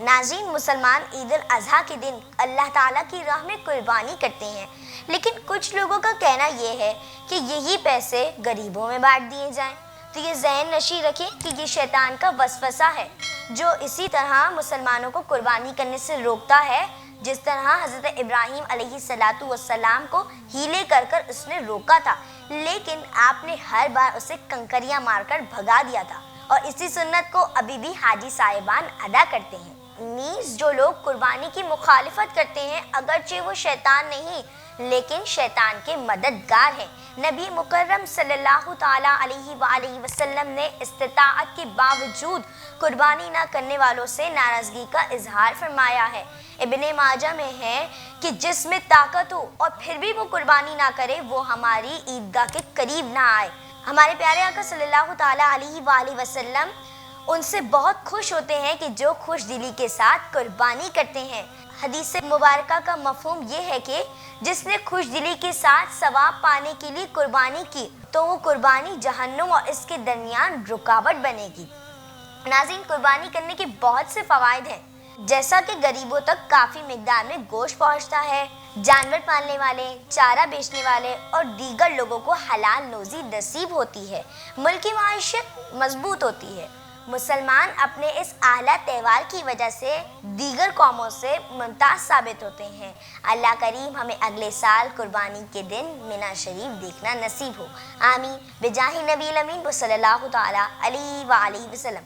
ناظرین، مسلمان عید الاضحیٰ کے دن اللہ تعالیٰ کی راہ میں قربانی کرتے ہیں، لیکن کچھ لوگوں کا کہنا یہ ہے کہ یہی پیسے غریبوں میں بانٹ دیے جائیں۔ تو یہ ذہن نشی رکھیں کہ یہ شیطان کا وسوسہ ہے جو اسی طرح مسلمانوں کو قربانی کرنے سے روکتا ہے جس طرح حضرت ابراہیم علیہ السلام کو ہیلے کر اس نے روکا تھا، لیکن آپ نے ہر بار اسے کنکریاں مار کر بھگا دیا تھا، اور اسی سنت کو ابھی بھی حاجی صاحبان ادا کرتے ہیں۔ نیز جو لوگ قربانی کی مخالفت کرتے ہیں، اگرچہ وہ شیطان نہیں لیکن شیطان کے مددگار ہیں۔ نبی مکرم صلی اللہ تعالیٰ علیہ وآلہ وسلم نے استطاعت کے باوجود قربانی نہ کرنے والوں سے ناراضگی کا اظہار فرمایا ہے۔ ابن ماجہ میں ہے کہ جس میں طاقت ہو اور پھر بھی وہ قربانی نہ کرے وہ ہماری عیدگاہ کے قریب نہ آئے۔ ہمارے پیارے آقا صلی اللہ تعالیٰ علیہ وآلہ وسلم ان سے بہت خوش ہوتے ہیں کہ جو خوش دلی کے ساتھ قربانی کرتے ہیں۔ حدیث مبارکہ کا مفہوم یہ ہے کہ جس نے خوش دلی کے ساتھ ثواب پانے کے لیے قربانی کی تو وہ قربانی جہنم اور اس کے درمیان رکاوٹ بنے گی۔ ناظرین، قربانی کرنے کے بہت سے فوائد ہیں، جیسا کہ غریبوں تک کافی مقدار میں گوشت پہنچتا ہے، جانور پالنے والے، چارہ بیچنے والے اور دیگر لوگوں کو حلال روزی نصیب ہوتی ہے، ملک کی معیشت مضبوط ہوتی ہے۔ مسلمان اپنے اس اعلیٰ تہوار کی وجہ سے دیگر قوموں سے ممتاز ثابت ہوتے ہیں۔ اللہ کریم ہمیں اگلے سال قربانی کے دن منی شریف دیکھنا نصیب ہو، آمین، بجاہ نبی الامین صلی اللہ تعالیٰ علیہ وآلہ وسلم۔